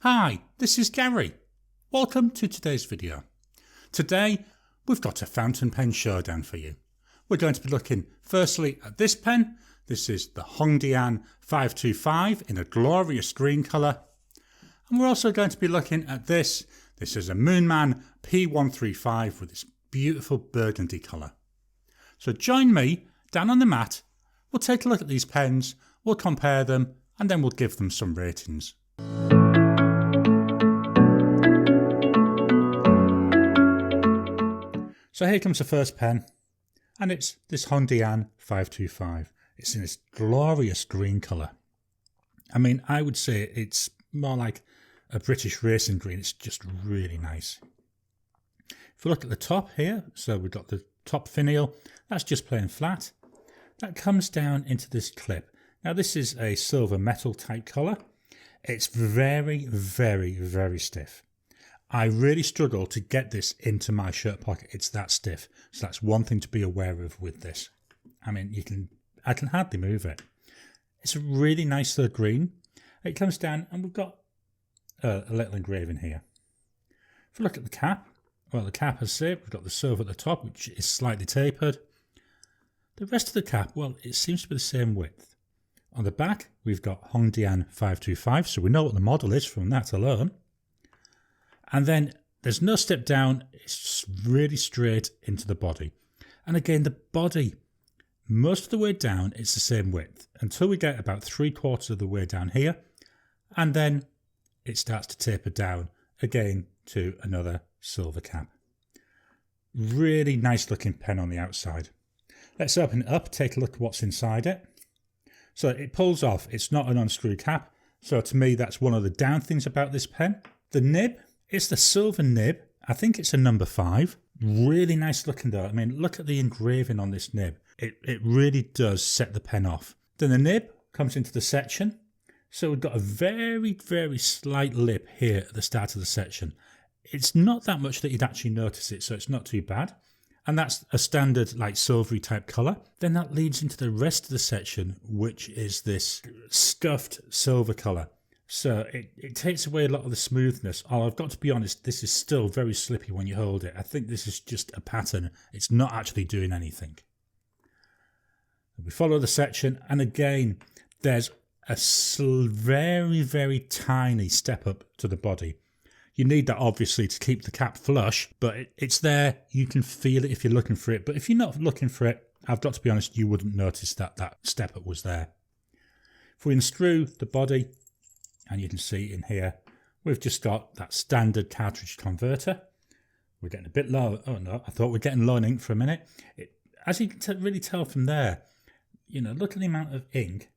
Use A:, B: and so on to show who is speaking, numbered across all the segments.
A: Hi, this is Gary. Welcome to today's video. Today we've got a Fountain Pen Showdown for you. We're going to be looking firstly at this pen. This is the Hongdian 525 in a glorious green colour. And we're also going to be looking at this. This is a Moonman P135 with this beautiful burgundy colour. So join me down on the mat. We'll take a look at these pens, we'll compare them, and then we'll give them some ratings. So here comes the first pen, and it's this Hongdian 525. It's in this glorious green colour. I mean, I would say it's more like a British racing green. It's just really nice. If we look at the top here, so we've got the top finial, that's just plain flat. That comes down into this clip. Now this is a silver metal type colour. It's very, very, very stiff. I really struggle to get this into my shirt pocket. It's that stiff. So that's one thing to be aware of with this. I mean, I can hardly move it. It's a really nice green. It comes down and we've got a little engraving here. If we look at the cap, well, the cap, as I say, we've got the silver at the top, which is slightly tapered. The rest of the cap, well, it seems to be the same width. On the back, we've got Hongdian 525, so we know what the model is from that alone. And then there's no step down, it's really straight into the body. And again, the body, most of the way down, it's the same width until we get about 3/4 of the way down here. And then it starts to taper down again to another silver cap. Really nice looking pen on the outside. Let's open it up, take a look at what's inside it. So it pulls off, it's not an unscrew cap. So to me, that's one of the down things about this pen. The nib. It's the silver nib. I think it's a number 5. Really nice looking though. I mean, look at the engraving on this nib. It really does set the pen off. Then the nib comes into the section. So we've got a very, very slight lip here at the start of the section. It's not that much that you'd actually notice it, so it's not too bad. And that's a standard like silvery type colour. Then that leads into the rest of the section, which is this scuffed silver colour. So it takes away a lot of the smoothness. Oh, I've got to be honest, this is still very slippy when you hold it. I think this is just a pattern. It's not actually doing anything. We follow the section, and again, there's a very, very tiny step up to the body. You need that obviously to keep the cap flush, but it's there. You can feel it if you're looking for it. But if you're not looking for it, I've got to be honest, you wouldn't notice that that step up was there. If we unscrew the body, and you can see in here, we've just got that standard cartridge converter. We're getting a bit low. Oh no, I thought we're getting low in ink for a minute. As you can really tell from there, you know, look at the amount of ink.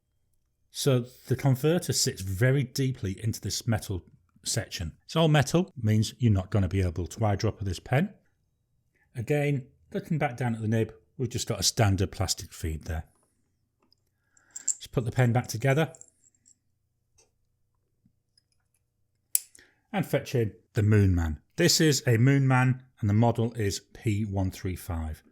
A: So the converter sits very deeply into this metal section. It's all metal, means you're not going to be able to eyedropper this pen. Again, looking back down at the nib, we've just got a standard plastic feed there. Let's put the pen back together. And fetch in the Moonman. This is a Moonman and the model is P135.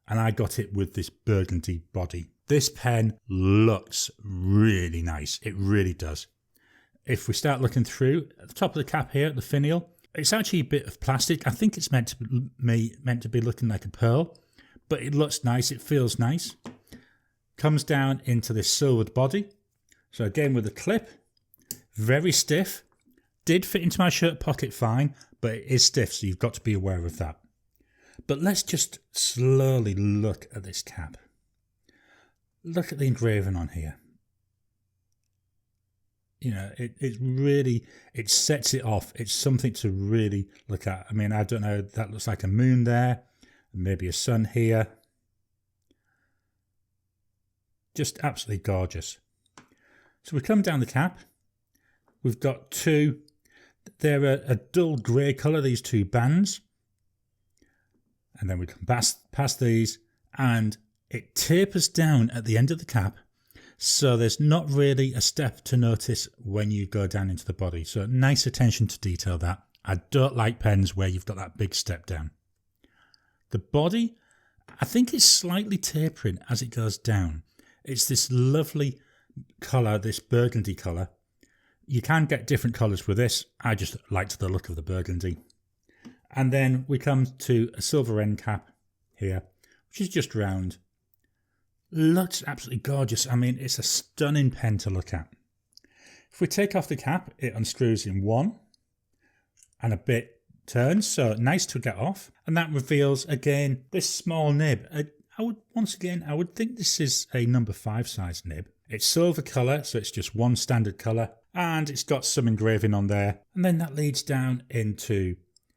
A: And I got it with this burgundy body. This pen looks really nice. It really does. If we start looking through, at the top of the cap here, the finial, it's actually a bit of plastic. I think it's meant to be looking like a pearl, but it looks nice. It feels nice. Comes down into this silvered body. So again with the clip, very stiff. Did fit into my shirt pocket fine, but it is stiff, so you've got to be aware of that. But let's just slowly look at this cap. Look at the engraving on here. You know, it sets it off. It's something to really look at. I mean, I don't know, that looks like a moon there, maybe a sun here. Just absolutely gorgeous. So we come down the cap. We've got two. They're a dull grey colour, these two bands. And then we come past these and it tapers down at the end of the cap. So there's not really a step to notice when you go down into the body. So nice attention to detail that. I don't like pens where you've got that big step down. The body, I think it's slightly tapering as it goes down. It's this lovely colour, this burgundy colour. You can get different colours with this. I just liked the look of the burgundy. And then we come to a silver end cap here, which is just round. Looks absolutely gorgeous. I mean, it's a stunning pen to look at. If we take off the cap, it unscrews in one and a bit turns, so nice to get off. And that reveals, again, this small nib. I would think this is a number 5 size nib. It's silver colour, so it's just one standard colour. And it's got some engraving on there. And then that leads down into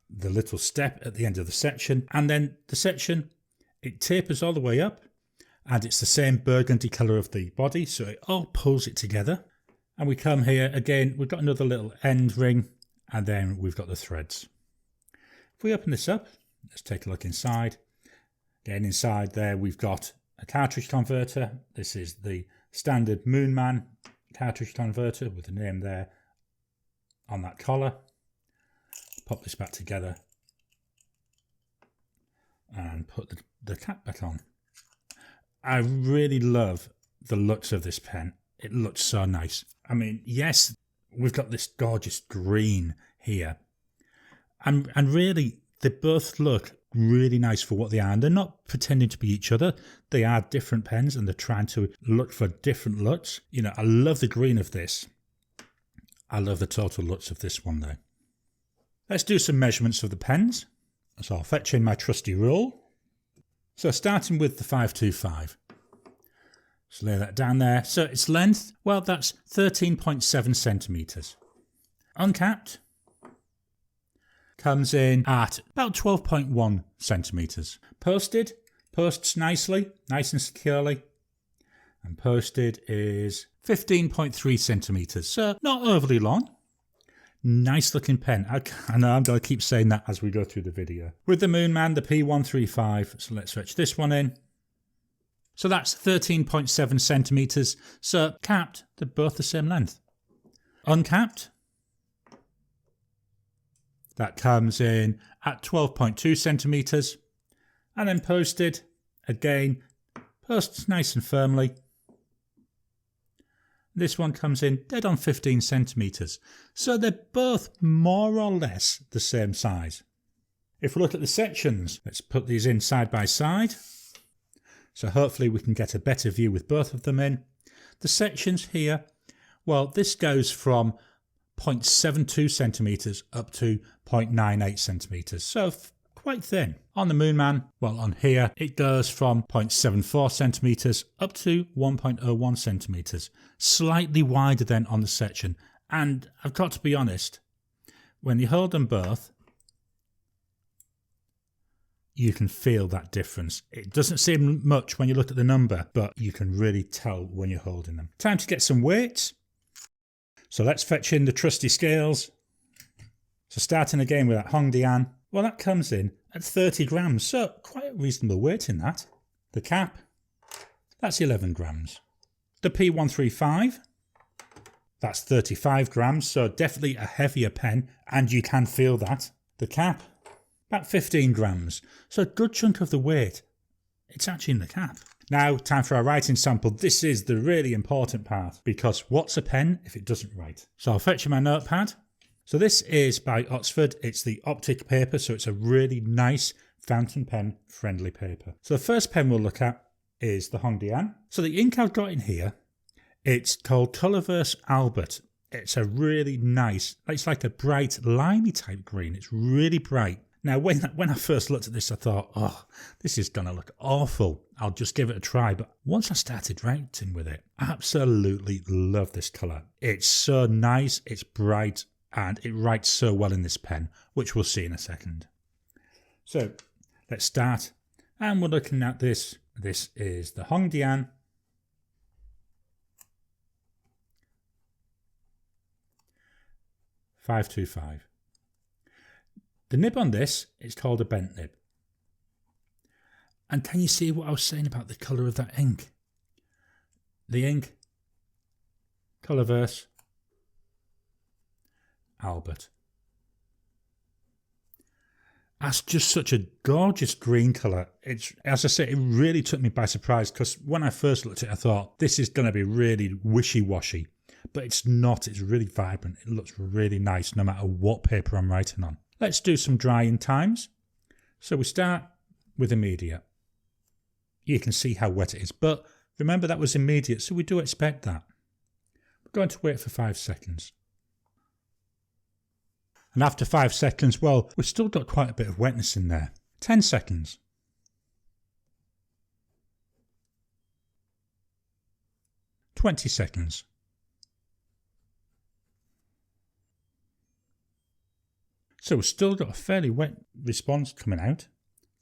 A: the little step at the end of the section. And then the section, it tapers all the way up. And it's the same burgundy colour of the body, so it all pulls it together. And we come here, again, we've got another little end ring. And then we've got the threads. If we open this up, let's take a look inside. Again, inside there we've got a cartridge converter. This is the standard Moonman cartridge converter with the name there on that collar. Pop this back together and put the cap back on. I really love the looks of this pen. It looks so nice. I mean, yes, we've got this gorgeous green here. And really, they both look really nice for what they are. And they're not pretending to be each other. They are different pens and they're trying to look for different looks. You know, I love the green of this. I love the total looks of this one though. Let's do some measurements of the pens. So I'll fetch in my trusty rule. So starting with the 525. Just lay that down there. So its length, well, that's 13.7 centimetres. Uncapped comes in at about 12.1 centimetres. Posted, posts nicely, nice and securely. And posted is 15.3 centimetres. So not overly long. Nice looking pen. I know I'm going to keep saying that as we go through the video. With the Moonman, the P135. So let's fetch this one in. So that's 13.7 centimetres. So capped, they're both the same length. Uncapped, that comes in at 12.2 centimetres. And then posted, again, posts nice and firmly. This one comes in dead on 15 centimetres. So they're both more or less the same size. If we look at the sections, let's put these in side by side. So hopefully we can get a better view with both of them in. The sections here, well, this goes from 0.72 centimetres up to 0.98 centimetres. So quite thin. On the Moonman, well, on here, it goes from 0.74 centimetres up to 1.01 centimetres. Slightly wider than on the section. And I've got to be honest, when you hold them both, you can feel that difference. It doesn't seem much when you look at the number, but you can really tell when you're holding them. Time to get some weights. So let's fetch in the trusty scales. So starting again with that Hongdian, well, that comes in at 30 grams, so quite a reasonable weight in that. The cap, that's 11 grams. The P135, that's 35 grams, so definitely a heavier pen, and you can feel that. The cap, about 15 grams, so a good chunk of the weight, it's actually in the cap. Now, time for our writing sample. This is the really important part, because what's a pen if it doesn't write? So I'll fetch you my notepad. So this is by Oxford. It's the optic paper, so it's a really nice fountain pen friendly paper. So the first pen we'll look at is the Hongdian. So the ink I've got in here, it's called Colorverse Albert. It's a really nice, it's like a bright limey type green. It's really bright. Now, when I first looked at this, I thought, oh, this is going to look awful. I'll just give it a try. But once I started writing with it, I absolutely love this colour. It's so nice, it's bright, and it writes so well in this pen, which we'll see in a second. So, let's start. And we're looking at this. This is the Hongdian. .525. The nib on this is called a bent nib. And can you see what I was saying about the colour of that ink? The ink, Colorverse, Albert. That's just such a gorgeous green colour. It's, as I say, it really took me by surprise, because when I first looked at it, I thought this is going to be really wishy-washy. but it's not. It's really vibrant. It looks really nice no matter what paper I'm writing on. Let's do some drying times. So we start with immediate. You can see how wet it is, but remember that was immediate, so we do expect that. We're going to wait for 5 seconds. And after 5 seconds, well, we've still got quite a bit of wetness in there. 10 seconds. 20 seconds. So we've still got a fairly wet response coming out.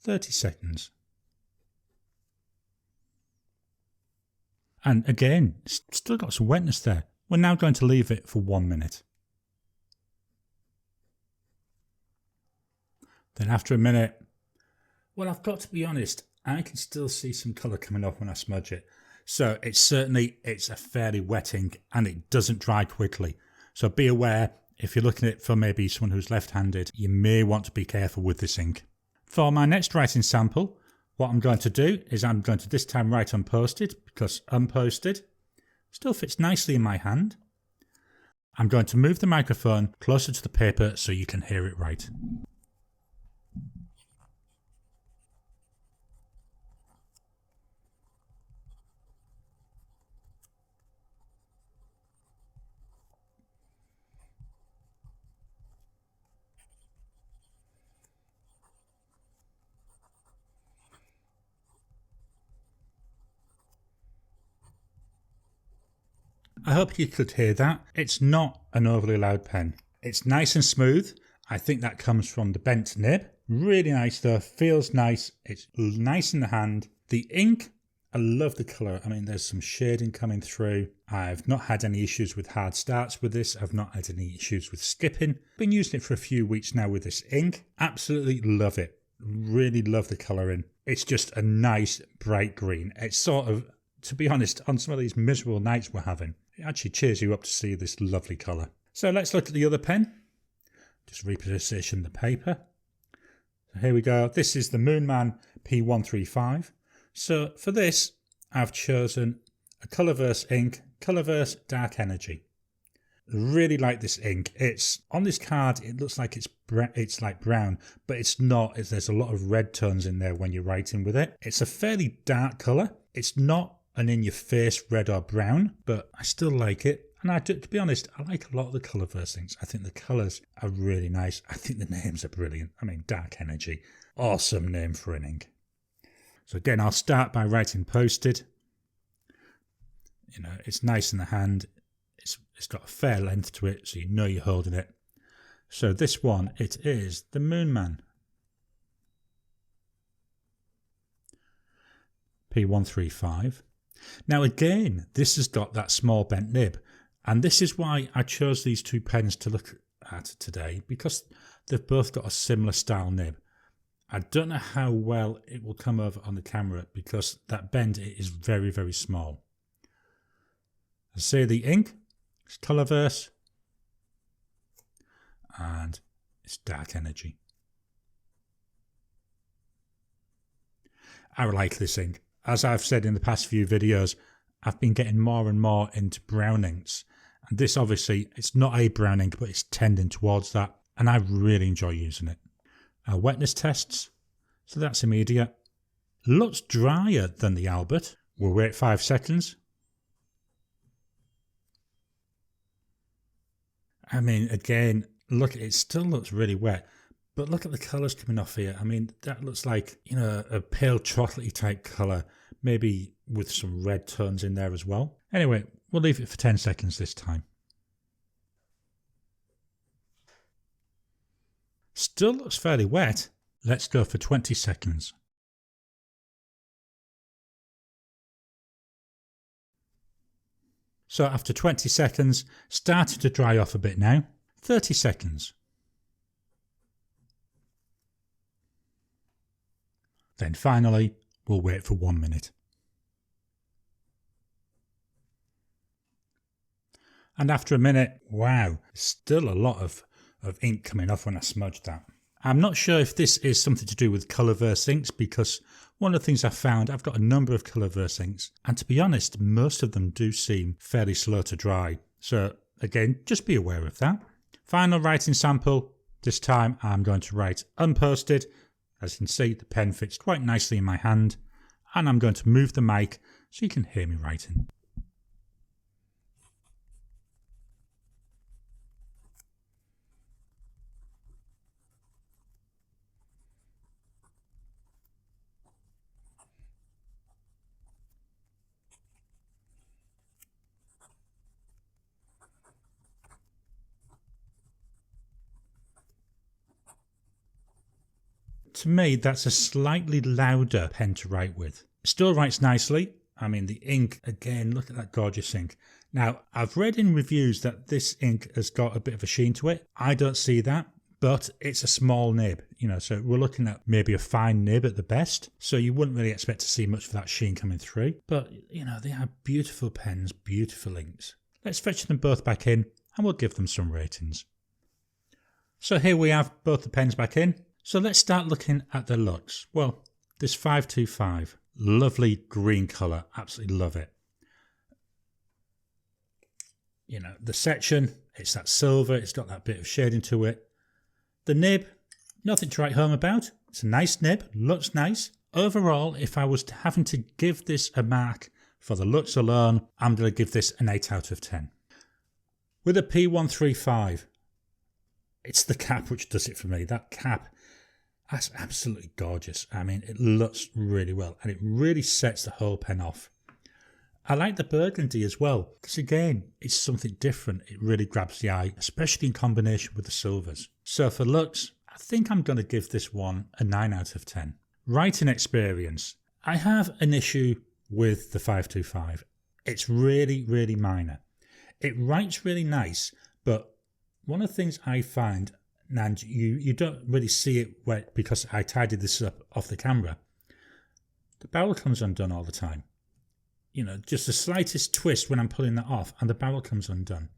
A: 30 seconds. And again, still got some wetness there. We're now going to leave it for 1 minute. Then after a minute, well, I've got to be honest, I can still see some colour coming off when I smudge it. So it's a fairly wet ink and it doesn't dry quickly. So be aware, if you're looking at it for maybe someone who's left-handed, you may want to be careful with this ink. For my next writing sample, what I'm going to do is I'm going to this time write unposted, because unposted still fits nicely in my hand. I'm going to move the microphone closer to the paper so you can hear it right. I hope you could hear that. It's not an overly loud pen. It's nice and smooth. I think that comes from the bent nib. Really nice though, feels nice. It's nice in the hand. The ink, I love the colour. I mean, there's some shading coming through. I've not had any issues with hard starts with this. I've not had any issues with skipping. Been using it for a few weeks now with this ink. Absolutely love it. Really love the colouring. It's just a nice bright green. It's sort of, to be honest, on some of these miserable nights we're having, it actually cheers you up to see this lovely colour. So let's look at the other pen. Just reposition the paper. So here we go. This is the Moonman P135. So for this, I've chosen a Colorverse ink, Colorverse Dark Energy. Really like this ink. It's on this card, it looks like it's like brown, but it's not. There's a lot of red tones in there when you're writing with it. It's a fairly dark colour. It's not an in-your-face red or brown, but I still like it. And to be honest, I like a lot of the Colorverse inks. I think the colours are really nice. I think the names are brilliant. I mean, Dark Energy, awesome name for an ink. So again, I'll start by writing posted. You know, it's nice in the hand. It's got a fair length to it, so you know you're holding it. So this one, it is the Moonman P135. Now again, this has got that small bent nib, and this is why I chose these two pens to look at today, because they've both got a similar style nib. I don't know how well it will come over on the camera because that bend is very, very small. I say the ink, it's Colorverse, and it's Dark Energy. I like this ink. As I've said in the past few videos, I've been getting more and more into brown inks. And this obviously, it's not a brown ink, but it's tending towards that. And I really enjoy using it. Our wetness tests. So that's immediate. Looks drier than the Albert. We'll wait 5 seconds. I mean, again, look, it still looks really wet. But look at the colours coming off here. I mean, that looks like, you know, a pale chocolatey type colour, maybe with some red tones in there as well. Anyway, we'll leave it for 10 seconds this time. Still looks fairly wet. Let's go for 20 seconds. So after 20 seconds, starting to dry off a bit now. 30 seconds. Then finally, we'll wait for 1 minute. And after a minute, wow, still a lot of ink coming off when I smudged that. I'm not sure if this is something to do with Colorverse inks, because one of the things I found, I've got a number of Colorverse inks, and to be honest, most of them do seem fairly slow to dry. So again, just be aware of that. Final writing sample. This time I'm going to write unposted. As you can see, the pen fits quite nicely in my hand, and I'm going to move the mic so you can hear me writing. To me, that's a slightly louder pen to write with. It still writes nicely. I mean, the ink, again, look at that gorgeous ink. Now, I've read in reviews that this ink has got a bit of a sheen to it. I don't see that, but it's a small nib, so we're looking at maybe a fine nib at the best. So you wouldn't really expect to see much of that sheen coming through. But, they are beautiful pens, beautiful inks. Let's fetch them both back in and we'll give them some ratings. So here we have both the pens back in. So let's start looking at the looks. Well, this 525, lovely green colour, absolutely love it. The section, it's that silver, it's got that bit of shading to it. The nib, nothing to write home about. It's a nice nib, looks nice. Overall, if I was having to give this a mark for the looks alone, I'm going to give this an 8 out of 10. With a P135, it's the cap which does it for me. That cap, that's absolutely gorgeous. I mean, it looks really well and it really sets the whole pen off. I like the Burgundy as well because again, it's something different. It really grabs the eye, especially in combination with the silvers. So for looks, I think I'm going to give this one a 9 out of 10. Writing experience. I have an issue with the 525. It's really, really minor. It writes really nice, but one of the things I find, and you don't really see it because I tidied this up off the camera, the barrel comes undone all the time. Just the slightest twist when I'm pulling that off and the barrel comes undone.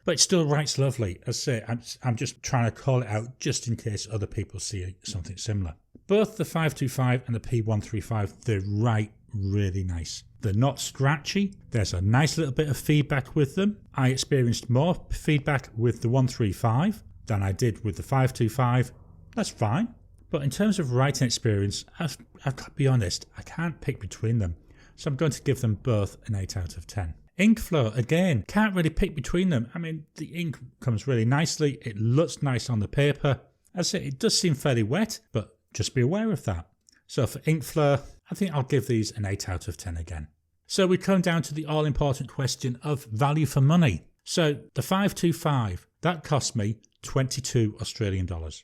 A: But it still writes lovely. As I say, I'm just trying to call it out just in case other people see something similar. Both the 525 and the P135, they write really nice. They're not scratchy. There's a nice little bit of feedback with them. I experienced more feedback with the 135 than I did with the 525. That's fine. But in terms of writing experience, I've got to be honest, I can't pick between them. So I'm going to give them both an 8 out of 10. Ink flow, again, can't really pick between them. I mean, the ink comes really nicely. It looks nice on the paper. As I say, it does seem fairly wet, but just be aware of that. So for ink flow, I think I'll give these an 8 out of 10 again. So we come down to the all-important question of value for money. So the 525, that cost me 22 Australian dollars.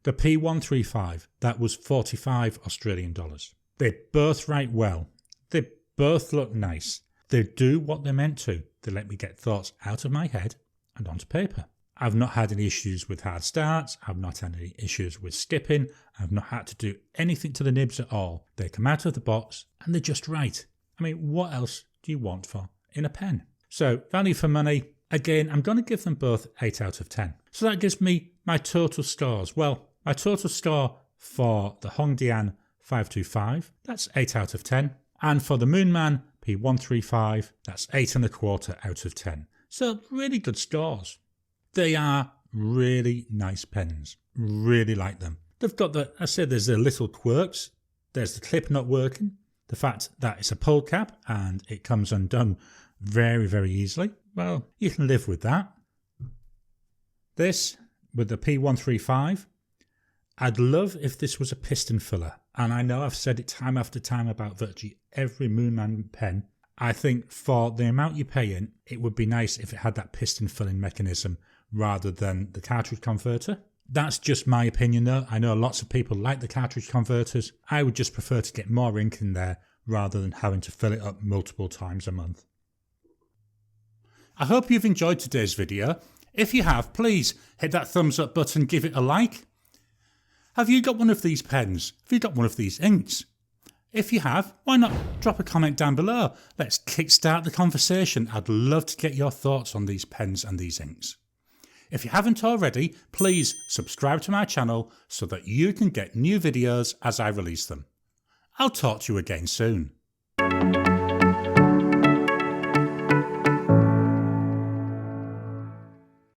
A: The P135, that was 45 Australian dollars. They both write well. They both look nice. They do what they're meant to. They let me get thoughts out of my head and onto paper. I've not had any issues with hard starts. I've not had any issues with skipping. I've not had to do anything to the nibs at all. They come out of the box and they're just right. I mean, what else do you want in a pen? So value for money, again, I'm going to give them both 8 out of 10. So that gives me my total scores. Well, my total score for the Hongdian 525, that's 8 out of 10. And for the Moonman P135, that's 8.25 out of 10. So really good scores. They are really nice pens. Really like them. They've got I said there's the little quirks. There's the clip not working. The fact that it's a pull cap and it comes undone very, very easily. Well, you can live with that. This, with the P135, I'd love if this was a piston filler. And I know I've said it time after time about virtually every Moonman pen. I think for the amount you pay in, it would be nice if it had that piston filling mechanism rather than the cartridge converter. That's just my opinion though. I know lots of people like the cartridge converters. I would just prefer to get more ink in there rather than having to fill it up multiple times a month. I hope you've enjoyed today's video. If you have, please hit that thumbs up button, give it a like. Have you got one of these pens? Have you got one of these inks? If you have, why not drop a comment down below? Let's kickstart the conversation. I'd love to get your thoughts on these pens and these inks. If you haven't already, please subscribe to my channel so that you can get new videos as I release them. I'll talk to you again soon.